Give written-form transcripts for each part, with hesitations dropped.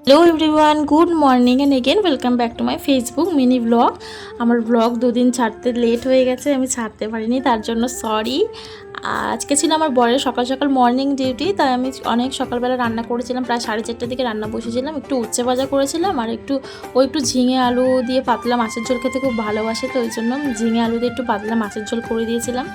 Hello everyone, good morning and again welcome back to my Facebook mini blog. আমার blog দুদিন ছাড়তে late হয়ে গেছে, আমি ছাড়তে পারিনি, তার জন্য সরি। আজকে ছিল আমার বরের সকাল সকাল মর্নিং ডিউটি, তাই আমি অনেক সকালবেলা রান্না করেছিলাম। প্রায় 4:30টার দিকে রান্না বসেছিলাম। একটু উচ্ছে ভাজা করেছিলাম আর একটু ঝিঙে আলু দিয়ে পাতলা মাছের ঝোল খেতে খুব ভালোবাসে, তো ওই জন্য ঝিঙে আলু দিয়ে একটু পাতলা মাছের ঝোল করে দিয়েছিলাম।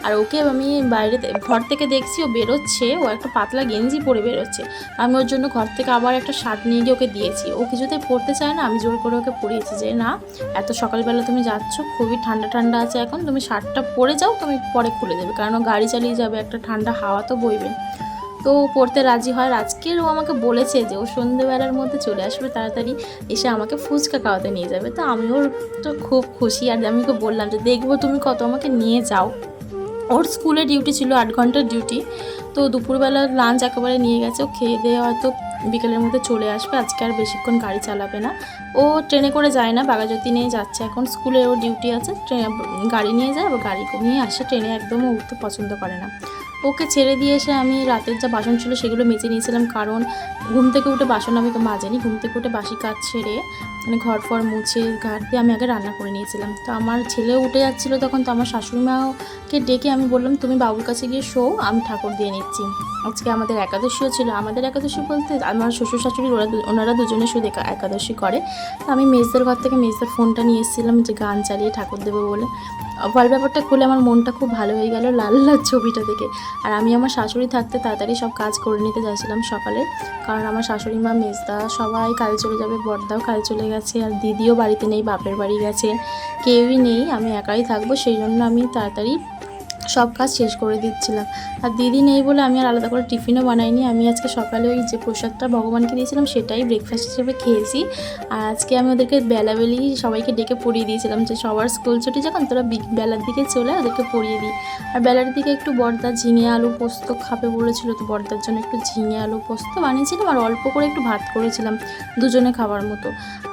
আর ওকে আমি বাইরে ঘর থেকে দেখছি ও বেরোচ্ছে, ও একটা পাতলা গেঞ্জি পরে বেরোচ্ছে। আমি ওর জন্য ঘর থেকে আবার একটা শার্ট নিয়ে গিয়ে ওকে দিয়েছি। ও কিছুতেই পরতে চায় না, আমি জোর করে ওকে পরিয়েছি যে না, এত সকালবেলা তুমি যাচ্ছ, খুবই ঠান্ডা ঠান্ডা আছে এখন, তুমি শার্টটা পরে যাও, তুমি পরে খুলে দেবে, কারণ ও গাড়ি চালিয়ে যাবে, একটা ঠান্ডা হাওয়া তো বইবে। তো পড়তে রাজি হয়। আজকের ও আমাকে বলেছে যে ও সন্ধ্যেবেলার মধ্যে চলে আসবে, তাড়াতাড়ি এসে আমাকে ফুচকা খাওয়াতে নিয়ে যাবে। তো আমিও তো খুব খুশি, আর আমি ওকে বললাম যে দেখবো তুমি কত আমাকে নিয়ে যাও। ওর স্কুলে ডিউটি ছিল 8 ঘন্টার ডিউটি, তো দুপুরবেলা লাঞ্চ একেবারে নিয়ে গেছে। ও খেয়ে দিয়ে হয়তো বিকেলের মধ্যে চলে আসবে, আজকে আর বেশিক্ষণ গাড়ি চালাবে না। ও ট্রেনে করে যায় না, বাঘাযতীন নিয়ে যাচ্ছে এখন, স্কুলে ওর ডিউটি আছে, গাড়ি নিয়ে যায়, আবার গাড়ি নিয়ে আসে। ট্রেনে একদমও উঠতে পছন্দ করে না। ওকে ছেড়ে দিয়ে এসে আমি রাতের যা বাসন ছিল সেগুলো মেজে নিয়েছিলাম, কারণ ঘুম থেকে উঠে বাসন আমি তো মাজেনি। ঘুম থেকে উঠে বাসি কাজ ছেড়ে মানে ঘর ফর মুছে ঘাট দিয়ে আমি আগে রান্না করে নিয়েছিলাম। তো আমার ছেলেও উঠে যাচ্ছিলো তখন, তো আমার শাশুড়ি মাকে ডেকে আমি বললাম তুমি বাবুর কাছে গিয়ে শো, আমি ঠাকুর দিয়ে নিচ্ছি। আজকে আমাদের একাদশীও ছিল। আমাদের একাদশী বলতে আমার শ্বশুর শাশুড়ি ওনারা দুজনে শুধু একাদশী করে। তো আমি মেজদের ঘর থেকে মেজদের ফোনটা নিয়ে এসেছিলাম যে গান চালিয়ে ঠাকুর দেবো বলে। ওয়ালপেপারটা খুলে আমার মনটা খুব ভালো হয়ে গেল লাল লাল ছবিটা দেখে। আর আমি আমার শাশুড়ি থাকতে তাড়াতাড়ি সব কাজ করে নিতে যাচ্ছিলাম সকালে, কারণ আমার শাশুড়ি মা মেজদা সবাই কাজে চলে যাবে, বড়দাও কাজে চলে গেছে, আর দিদিও বাড়িতে নেই, বাপের বাড়ি গেছে, কেউই নেই, আমি একাই থাকবো, সেই জন্য আমি তাড়াতাড়ি সব কাজ শেষ করে দিচ্ছিলাম। আর দিদি নেই বলে আমি আর আলাদা করে টিফিনও বানাইনি। আমি আজকে সকালে ওই যে প্রসাদটা ভগবানকে দিয়েছিলাম সেটাই ব্রেকফাস্ট হিসেবে খেয়েছি। আর আজকে আমি ওদেরকে বেলাবেলি সবাইকে ডেকে পড়িয়ে দিয়েছিলাম যে সবার স্কুল ছুটি যখন তোরা বেলার দিকে চলে ওদেরকে পড়িয়ে দিই। আর বেলার দিকে একটু বর্দা ঝিঙে আলু পোস্ত খাবে বলেছিল, তো বর্দার জন্য একটু ঝিঙে আলু পোস্ত বানিয়েছিলাম, আর অল্প করে একটু ভাত করেছিলাম দুজনে খাবার মতো।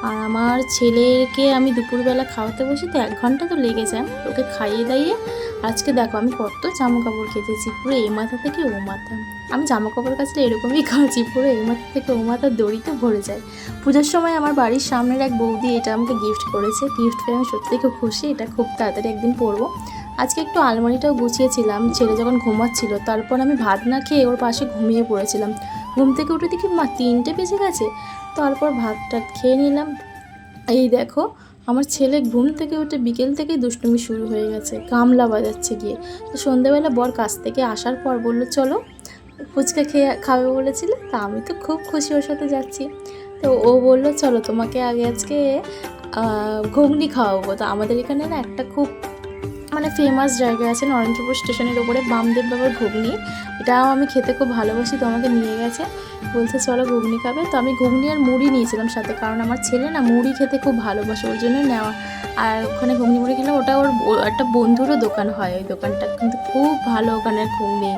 আর আমার ছেলেকে আমি দুপুরবেলা খাওয়াতে বসি, তো 1 ঘন্টা তো লেগে যায় ওকে খাইয়ে দাইয়ে। আজকে দেখো আমি কত জামা কাপড় কেচেছি, পুরো এই মাথা থেকে ও মাথা। আমি জামা কাপড় কাচলে এরকমই কাচি, পুরো এই মাথা থেকে ও মাথা দড়িতে ভরে যায়। পুজোর সময় আমার বাড়ির সামনের এক বৌদি এটা আমাকে গিফট করেছে, গিফট পেয়ে আমি সত্যি খুব খুশি। এটা খুব তাড়াতাড়ি একদিন পরবো। আজকে একটু আলমারিটাও গুছিয়েছিলাম, ছেলে যখন ঘুমাচ্ছিল, তারপর আমি ভাত না খেয়ে ওর পাশে ঘুমিয়ে পড়েছিলাম। ঘুম থেকে উঠে দেখি মা 3টে বেজে গেছে। তারপর ভাতটা খেয়ে নিলাম। এই দেখো আমার ছেলে ঘুম থেকে উঠে বিকেল থেকেই দুষ্টুমি শুরু হয়ে গেছে, গামলা বাজাচ্ছে গিয়ে। তো সন্ধ্যেবেলা বর কাছ থেকে আসার পর বললো চলো ফুচকা খাবে বলেছিলে, তা আমি তো খুব খুশি ওর সাথে যাচ্ছি। তো ও বললো চলো তোমাকে আগে আজকে ঘুগনি খাওয়াবো। তো আমাদের এখানে না একটা খুব মানে ফেমাস জায়গা আছে নরেন্দ্রপুর স্টেশনের ওপরে, বামদেব বাবার ঘুগনি। এটাও আমি খেতে খুব ভালোবাসি, তো আমাকে নিয়ে গেছে, বলছে চলো ঘুগনি খাবে। তো আমি ঘুগনি আর মুড়ি নিয়েছিলাম সাথে, কারণ আমার ছেলে না মুড়ি খেতে খুব ভালোবাসে, ওর জন্য নেওয়া। আর ওখানে ঘুগনি মুড়ি খেলে ওটা ওর একটা বন্ধুরও দোকান হয়, ওই দোকানটা কিন্তু খুব ভালো, ওখানের ঘুগনি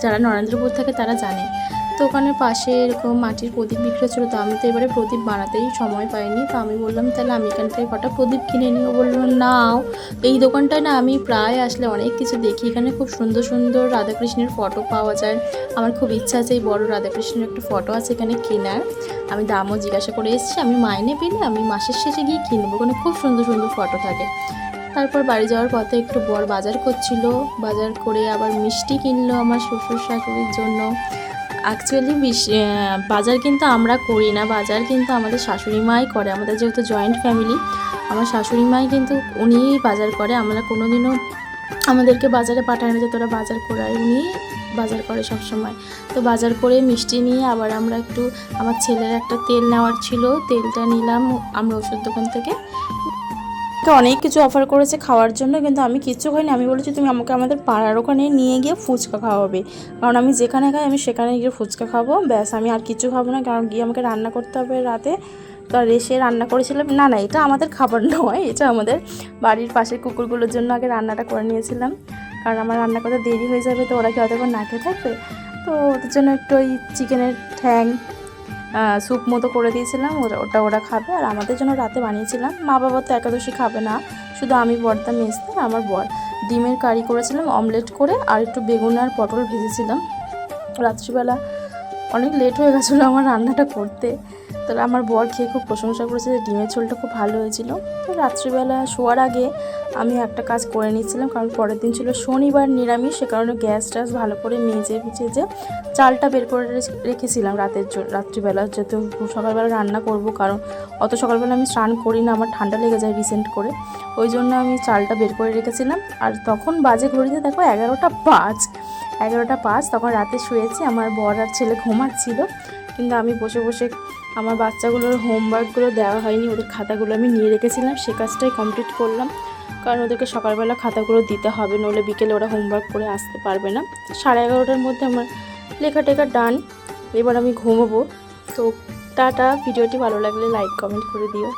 যারা নরেন্দ্রপুর থাকে তারা জানে। তো ওখানের পাশে এরকম মাটির প্রদীপ বিক্রি হচ্ছিলো, তো আমি তো এবারে প্রদীপ বানাতেই সময় পাইনি। তো আমি বললাম তাহলে আমি এখান থেকে কটা প্রদীপ কিনে নিও। বললো নাও। এই দোকানটায় না আমি প্রায় আসলে অনেক কিছু দেখি, এখানে খুব সুন্দর সুন্দর রাধাকৃষ্ণের ফটো পাওয়া যায়। আমার খুব ইচ্ছা আছে এই বড় রাধাকৃষ্ণের একটা ফটো আছে এখানে কেনার। আমি দামও জিজ্ঞাসা করে এসেছি, আমি মাইনে পেলে আমি মাসের শেষে গিয়ে কিনবো, ওখানে খুব সুন্দর সুন্দর ফটো থাকে। তারপর বাড়ি যাওয়ার পথে একটু বর বাজার করছিল, বাজার করে আবার মিষ্টি কিনলো আমার শ্বশুর শাশুড়ির জন্য। অ্যাকচুয়ালি বাজার কিন্তু আমরা করি না, বাজার কিন্তু আমাদের শাশুড়ি মাই করে, আমাদের যেহেতু জয়েন্ট ফ্যামিলি, আমার শাশুড়ি মাই কিন্তু উনিই বাজার করে। আমরা কোনো দিনও আমাদেরকে বাজারে পাঠায় না যে তোরা বাজার করায়, উনি বাজার করে সব সময়। তো বাজার করে মিষ্টি নিয়ে আবার আমরা একটু, আমার ছেলের একটা তেল নেওয়ার ছিল, তেলটা নিলাম আমরা ওষুধ দোকান থেকে। তো অনেক কিছু অফার করেছে খাওয়ার জন্য, কিন্তু আমি কিচ্ছু খাইনি। আমি বলেছি তুমি আমাকে আমাদের পাড়ার ওখানে নিয়ে গিয়ে ফুচকা খাওয়াবে, কারণ আমি যেখানে খাই আমি সেখানে গিয়ে ফুচকা খাবো, ব্যাস আমি আর কিছু খাবো না, কারণ গিয়ে আমাকে রান্না করতে হবে রাতে। তো আর এসে রান্না করেছিলাম না, না এটা আমাদের খাবার নয়, এটা আমাদের বাড়ির পাশের কুকুরগুলোর জন্য আগে রান্নাটা করে নিয়েছিলাম, কারণ আমার রান্না করতে দেরি হয়ে যাবে, তো ওরা কি অতক্ষণ না খেয়ে থাকবে। তো ওদের জন্য একটু ওই চিকেনের ঠ্যাং স্যুপ মতো করে দিয়েছিলাম, ওরা খাবে। আর আমাদের জন্য রাতে বানিয়েছিলাম, মা বাবা তো একাদশী খাবে না, শুধু আমি, বর্দা, মেজদা, আমার বর। ডিমের কারি করেছিলাম অমলেট করে, আর একটু বেগুন আর পটল ভেজেছিলাম। রাত্রিবেলা অনেক লেট হয়ে গেছিলো আমার রান্নাটা করতে। তো আমার বর খেয়ে খুব প্রশংসা করেছে যে ডিমের ঝোলটা খুব ভালো হয়েছিল। তো রাত্রিবেলা শোয়ার আগে আমি একটা কাজ করে নিচ্ছিলাম, কারণ পরের দিন ছিল শনিবার নিরামিষ, সে কারণে গ্যাস ট্যাস ভালো করে মেজে যে চালটা বের করে রেখেছিলাম রাত্রিবেলা, যেহেতু সকালবেলা রান্না করব, কারণ অত সকালবেলা আমি স্নান করি না, আমার ঠান্ডা লেগে যায় রিসেন্ট করে, ওই জন্য আমি চালটা বের করে রেখেছিলাম। আর তখন বাজে ঘড়িতে দেখো 11টা 5, তখন রাতে শুয়েছি, আমার বর আর ছেলে ঘুমাচ্ছিল, কিন্তু আমি বসে বসে আমার বাচ্চাগুলোর হোমওয়ার্কগুলো দেওয়া হয়নি, ওদের খাতাগুলো আমি নিয়ে রেখেছিলাম, সে কাজটাই কমপ্লিট করলাম, কারণ ওদেরকে সকালবেলা খাতাগুলো দিতে হবে, নইলে বিকেলে ওরা হোমওয়ার্ক করে আসতে পারবে না। 11:30টার মধ্যে আমার লেখা টেখা ডান, এবার আমি ঘুমোবো। তো টাটা, ভিডিওটি ভালো লাগলে লাইক কমেন্ট করে দিও।